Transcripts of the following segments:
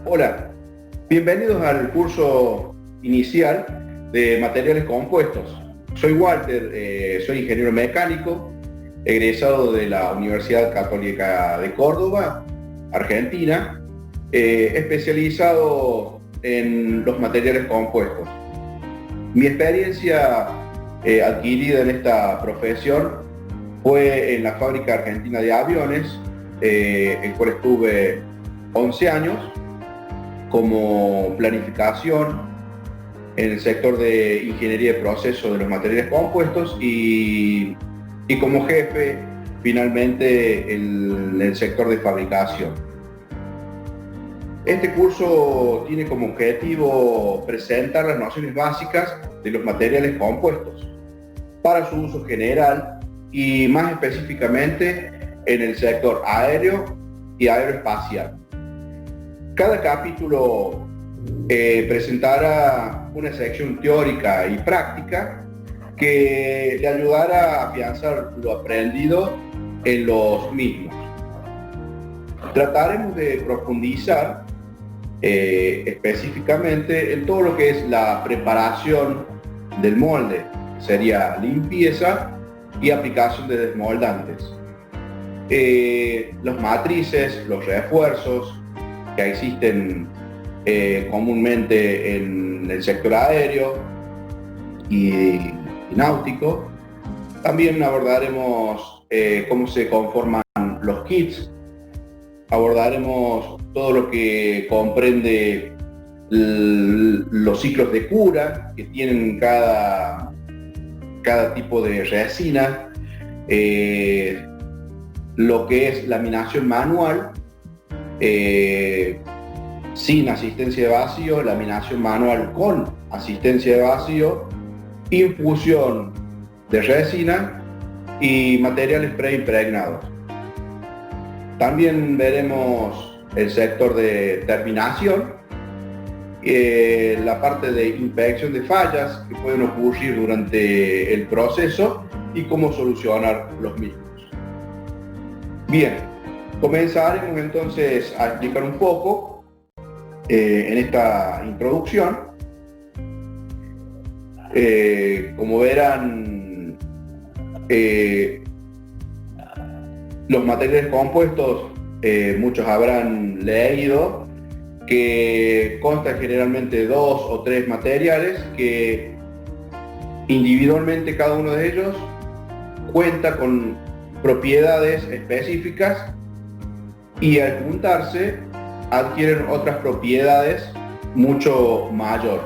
Hola, bienvenidos al curso inicial de materiales compuestos. Soy Walter, soy ingeniero mecánico, egresado de la Universidad Católica de Córdoba, Argentina, especializado en los materiales compuestos. Mi experiencia adquirida en esta profesión fue en la Fábrica Argentina de Aviones, en cual estuve 11 años como planificación en el sector de ingeniería de proceso de los materiales compuestos y como jefe finalmente en el sector de fabricación. Este curso tiene como objetivo presentar las nociones básicas de los materiales compuestos para su uso general y más específicamente en el sector aéreo y aeroespacial. Cada capítulo presentará una sección teórica y práctica que le ayudará a afianzar lo aprendido en los mismos. Trataremos de profundizar específicamente en todo lo que es la preparación del molde, sería limpieza y aplicación de desmoldantes. Los matrices, los refuerzos que existen comúnmente en el sector aéreo y náutico. También abordaremos cómo se conforman los kits, abordaremos todo lo que comprende los ciclos de cura que tienen cada tipo de resina, lo que es laminación manual, sin asistencia de vacío, laminación manual con asistencia de vacío, infusión de resina y materiales preimpregnados. También veremos el sector de terminación, la parte de inspección de fallas que pueden ocurrir durante el proceso y cómo solucionar los mismos. Bien, comenzaremos entonces a explicar un poco en esta introducción. Como verán, los materiales compuestos, muchos habrán leído que constan generalmente de 2 o 3 materiales que individualmente cada uno de ellos cuenta con propiedades específicas y al juntarse adquieren otras propiedades mucho mayor.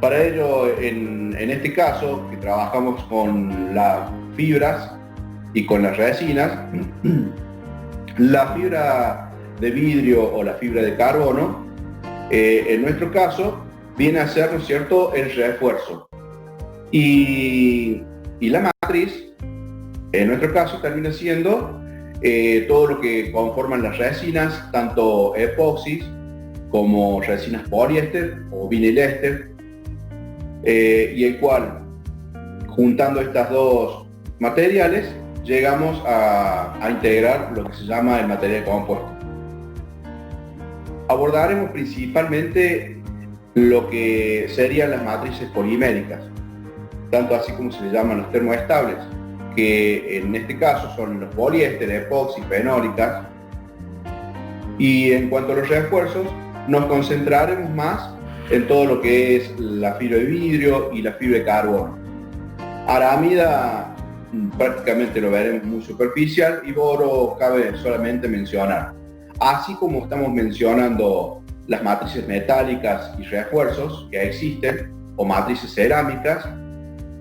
Para ello, en este caso, que trabajamos con las fibras y con las resinas, la fibra de vidrio o la fibra de carbono, en nuestro caso, viene a ser, ¿no es cierto?, el refuerzo. Y la matriz, en nuestro caso, termina siendo todo lo que conforman las resinas, tanto epoxis como resinas poliéster o vinilester, y el cual, juntando estas dos materiales, llegamos a integrar lo que se llama el material compuesto. Abordaremos principalmente lo que serían las matrices poliméricas, tanto así como se le llaman los termoestables, que en este caso son los poliéster, epoxi, fenólicas. Y en cuanto a los refuerzos, nos concentraremos más en todo lo que es la fibra de vidrio y la fibra de carbono. Arámida prácticamente lo veremos muy superficial y boro cabe solamente mencionar. Así como estamos mencionando las matrices metálicas y refuerzos que existen, o matrices cerámicas,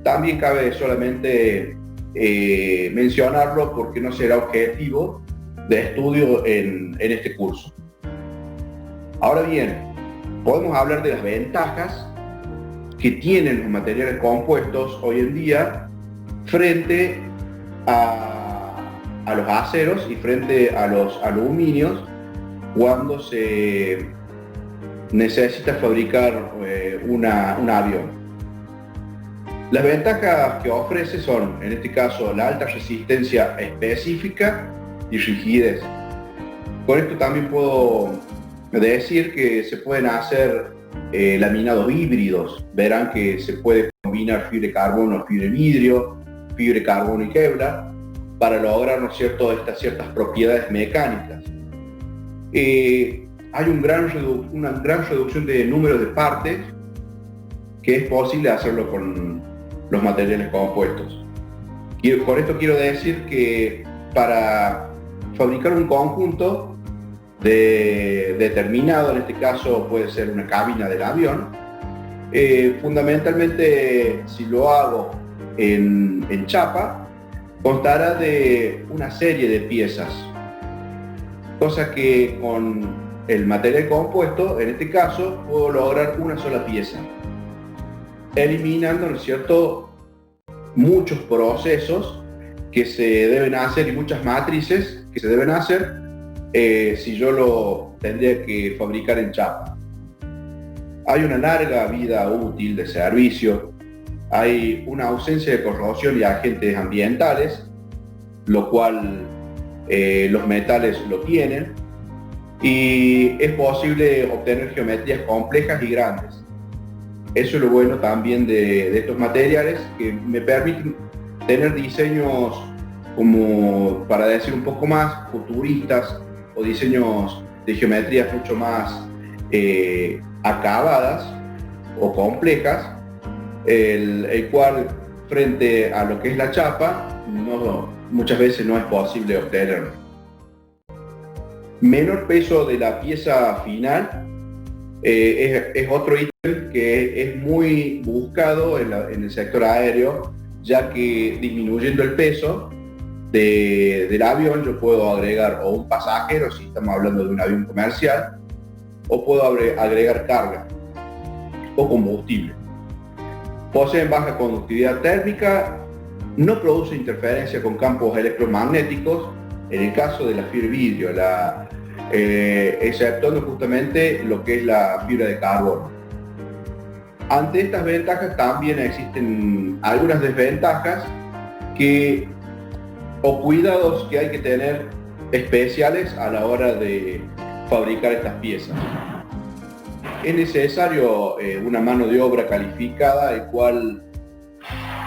también cabe solamente mencionarlo porque no será objetivo de estudio en este curso. Ahora bien, podemos hablar de las ventajas que tienen los materiales compuestos hoy en día frente a los aceros y frente a los aluminios cuando se necesita fabricar un avión. Las ventajas que ofrece son, en este caso, la alta resistencia específica y rigidez. Con esto también puedo decir que se pueden hacer laminados híbridos. Verán que se puede combinar fibra de carbono, fibra de vidrio, fibra de carbono y Kevlar para lograr, ¿no es cierto?, estas ciertas propiedades mecánicas. Hay una gran reducción de números de partes que es posible hacerlo con los materiales compuestos. Con esto quiero decir que para fabricar un conjunto determinado, en este caso puede ser una cabina del avión, fundamentalmente si lo hago en chapa, constará de una serie de piezas, cosa que con el material compuesto, en este caso, puedo lograr una sola pieza, eliminando, ¿no es cierto?, muchos procesos que se deben hacer y muchas matrices que se deben hacer si yo lo tendría que fabricar en chapa. Hay una larga vida útil de servicio, hay una ausencia de corrosión y agentes ambientales, lo cual los metales lo tienen, y es posible obtener geometrías complejas y grandes. Eso es lo bueno también de estos materiales, que me permiten tener diseños, como para decir un poco más futuristas, o diseños de geometrías mucho más acabadas o complejas, el cual frente a lo que es la chapa muchas veces no es posible obtenerlo. Menor peso de la pieza final es otro ítem que es muy buscado en el sector aéreo, ya que disminuyendo el peso del avión yo puedo agregar o un pasajero, si estamos hablando de un avión comercial, o puedo agregar carga o combustible. Poseen baja conductividad térmica, no produce interferencia con campos electromagnéticos en el caso de la fibra de vidrio, exceptuando justamente lo que es la fibra de carbono. Ante estas ventajas también existen algunas desventajas o cuidados que hay que tener especiales a la hora de fabricar estas piezas. Es necesario una mano de obra calificada, el cual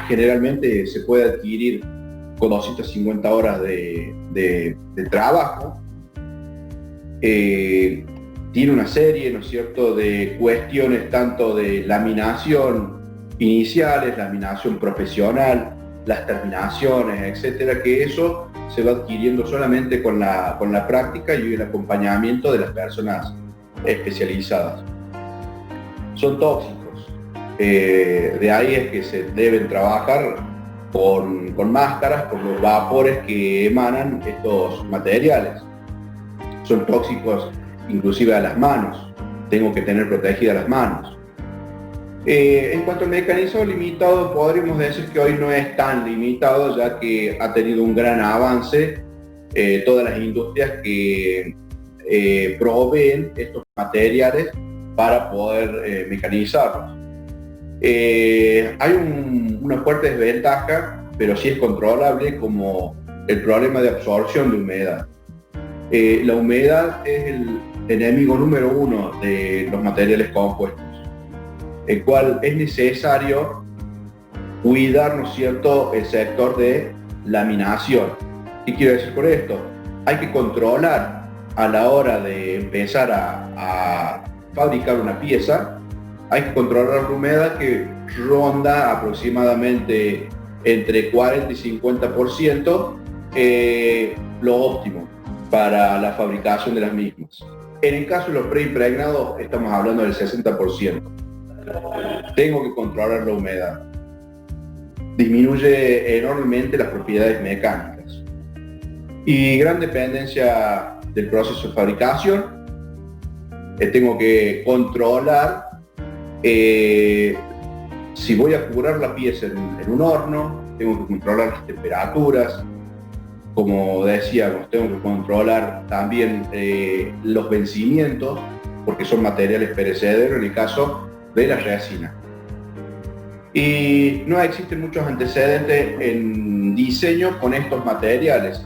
generalmente se puede adquirir con 250 horas de trabajo. Tiene una serie, ¿no es cierto?, de cuestiones tanto de laminación iniciales, laminación profesional, las terminaciones, etcétera, que eso se va adquiriendo solamente con la práctica y el acompañamiento de las personas especializadas. Son tóxicos, de ahí es que se deben trabajar con máscaras por los vapores que emanan estos materiales. Son tóxicos inclusive a las manos, tengo que tener protegidas las manos. En cuanto al mecanismo limitado, podríamos decir que hoy no es tan limitado, ya que ha tenido un gran avance todas las industrias que proveen estos materiales para poder mecanizarlos. Hay una fuerte desventaja, pero sí es controlable, como el problema de absorción de humedad. La humedad es el enemigo número uno de los materiales compuestos, el cual es necesario cuidar, ¿no es cierto?, el sector de laminación. ¿Qué quiero decir con esto? Hay que controlar a la hora de empezar a fabricar una pieza, hay que controlar la humedad, que ronda aproximadamente entre 40 y 50%, lo óptimo para la fabricación de las mismas. En el caso de los preimpregnados estamos hablando del 60%. Tengo que controlar la humedad. Disminuye enormemente las propiedades mecánicas. Y gran dependencia del proceso de fabricación. Tengo que controlar si voy a curar la pieza en un horno, tengo que controlar las temperaturas. Como decíamos, tengo que controlar también los vencimientos, porque son materiales perecederos en el caso de la resina. Y no existen muchos antecedentes en diseño con estos materiales.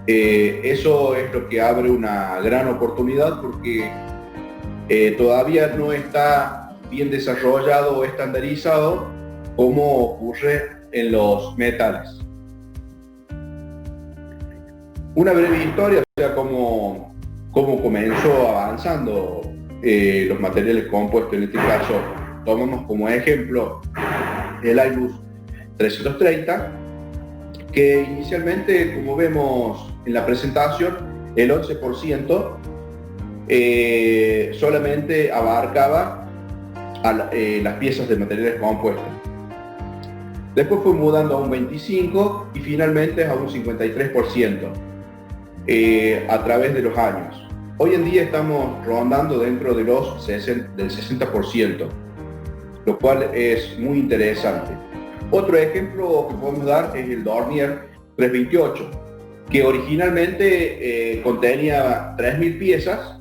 Eso es lo que abre una gran oportunidad porque todavía no está bien desarrollado o estandarizado como ocurre en los metales. Una breve historia, o sea, cómo comenzó avanzando los materiales compuestos. En este caso, tomamos como ejemplo el Airbus 330, que inicialmente, como vemos en la presentación, el 11% solamente abarcaba las piezas de materiales compuestos. Después fue mudando a un 25% y finalmente a un 53% a través de los años. Hoy en día estamos rondando dentro de del 60%, lo cual es muy interesante. Otro ejemplo que podemos dar es el Dornier 328, que originalmente contenía 3.000 piezas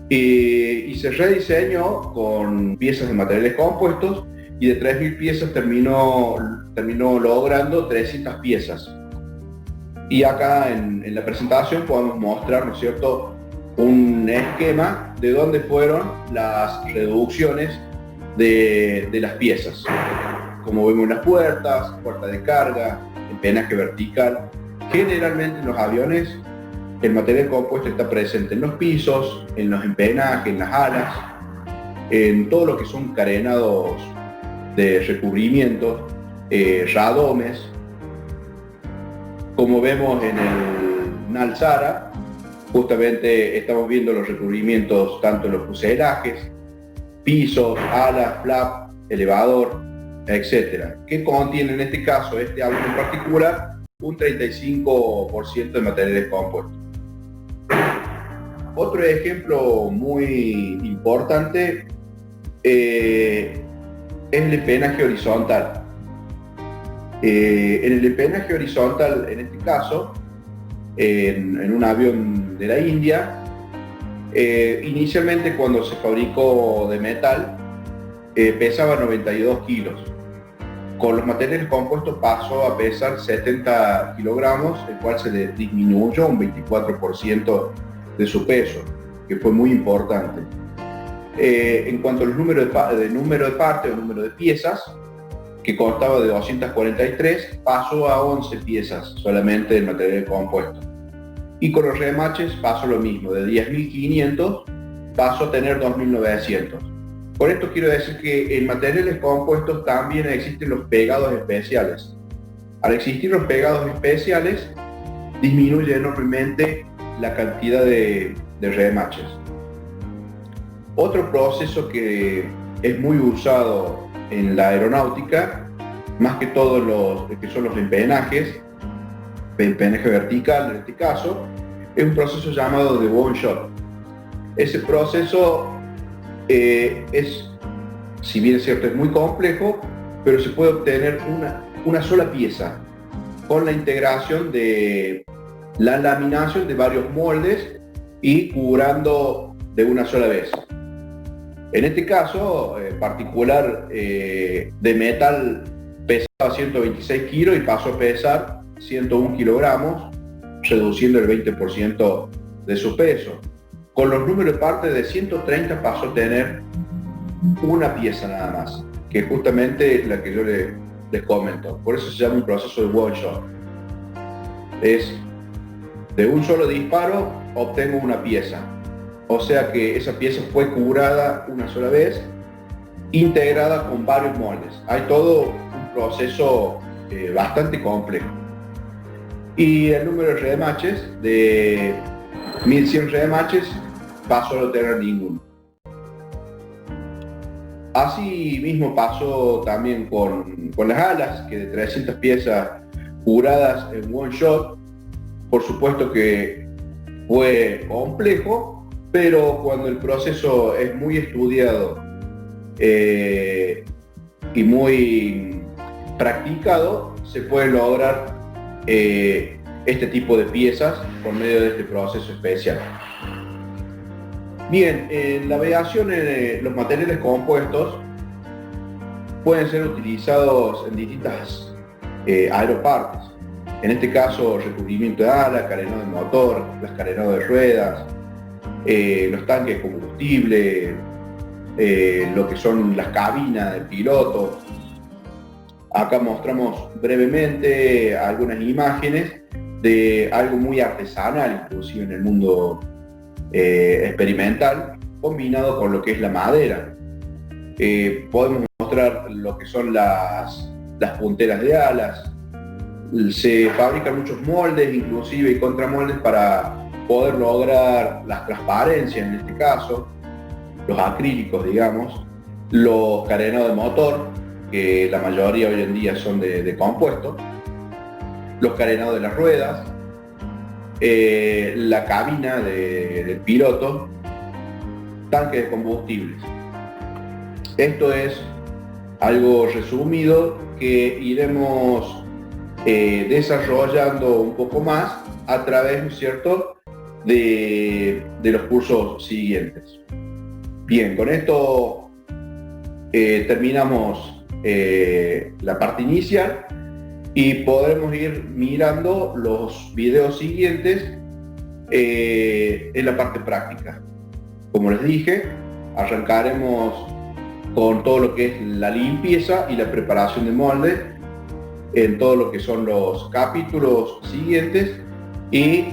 y se rediseñó con piezas de materiales compuestos, y de 3.000 piezas terminó logrando 300 piezas. Y acá en la presentación podemos mostrar, ¿no es cierto?, un esquema de dónde fueron las reducciones de las piezas. Como vemos en las puertas, puerta de carga, empenaje vertical. Generalmente en los aviones el material compuesto está presente en los pisos, en los empenajes, en las alas, en todo lo que son carenados de recubrimientos, radomes. Como vemos en el Nalsara, justamente estamos viendo los recubrimientos tanto en los fuselajes, pisos, alas, flap, elevador, etcétera, que contiene en este caso, este avión en particular, un 35% de materiales compuestos. Otro ejemplo muy importante es el empenaje horizontal. En el empenaje horizontal, en este caso, en un avión de la India, inicialmente cuando se fabricó de metal, pesaba 92 kilos. Con los materiales compuestos pasó a pesar 70 kilogramos, el cual se le disminuyó un 24% de su peso, que fue muy importante. En cuanto al número de partes o número de piezas, que constaba de 243, pasó a 11 piezas solamente del material compuesto. Y con los remaches pasó lo mismo, de 10.500 pasó a tener 2.900. Con esto quiero decir que en materiales compuestos también existen los pegados especiales. Al existir los pegados especiales, disminuye enormemente la cantidad de remaches. Otro proceso que es muy usado en la aeronáutica, más que todo los que son los empenajes, empenaje vertical en este caso, es un proceso llamado de one shot. Ese proceso si bien es cierto, es muy complejo, pero se puede obtener una sola pieza con la integración de la laminación de varios moldes y curando de una sola vez. En este caso particular, de metal pesaba 126 kilos y pasó a pesar 101 kilogramos, reduciendo el 20% de su peso. Con los números de partes de 130 pasó a tener una pieza nada más, que justamente es la que yo les comento. Por eso se llama un proceso de one shot. Es de un solo disparo obtengo una pieza. O sea que esa pieza fue curada una sola vez, integrada con varios moldes. Hay todo un proceso bastante complejo. Y el número de remaches, de 1.100 remaches, pasó a no tener ninguno. Así mismo pasó también con las alas, que de 300 piezas curadas en one shot, por supuesto que fue complejo, pero cuando el proceso es muy estudiado y muy practicado, se puede lograr este tipo de piezas por medio de este proceso especial. Bien, en la aviación, los materiales compuestos pueden ser utilizados en distintas aeropartes. En este caso, recubrimiento de ala, carenado de motor, las carenados de ruedas, los tanques de combustible, lo que son las cabinas del piloto. Acá mostramos brevemente algunas imágenes de algo muy artesanal, inclusive en el mundo experimental, combinado con lo que es la madera. Podemos mostrar lo que son las punteras de alas. Se fabrican muchos moldes, inclusive y contramoldes, para poder lograr las transparencias, en este caso, los acrílicos, digamos, los carenados de motor, que la mayoría hoy en día son de compuesto, los carenados de las ruedas, la cabina del piloto, tanques de combustibles. Esto es algo resumido que iremos desarrollando un poco más a través, ¿no es cierto?, de los cursos siguientes. Bien, con esto terminamos la parte inicial y podremos ir mirando los videos siguientes en la parte práctica. Como les dije, arrancaremos con todo lo que es la limpieza y la preparación de moldes en todo lo que son los capítulos siguientes y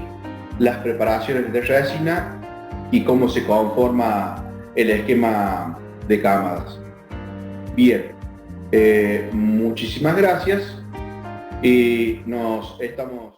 las preparaciones de resina y cómo se conforma el esquema de cámaras. Bien, muchísimas gracias y nos estamos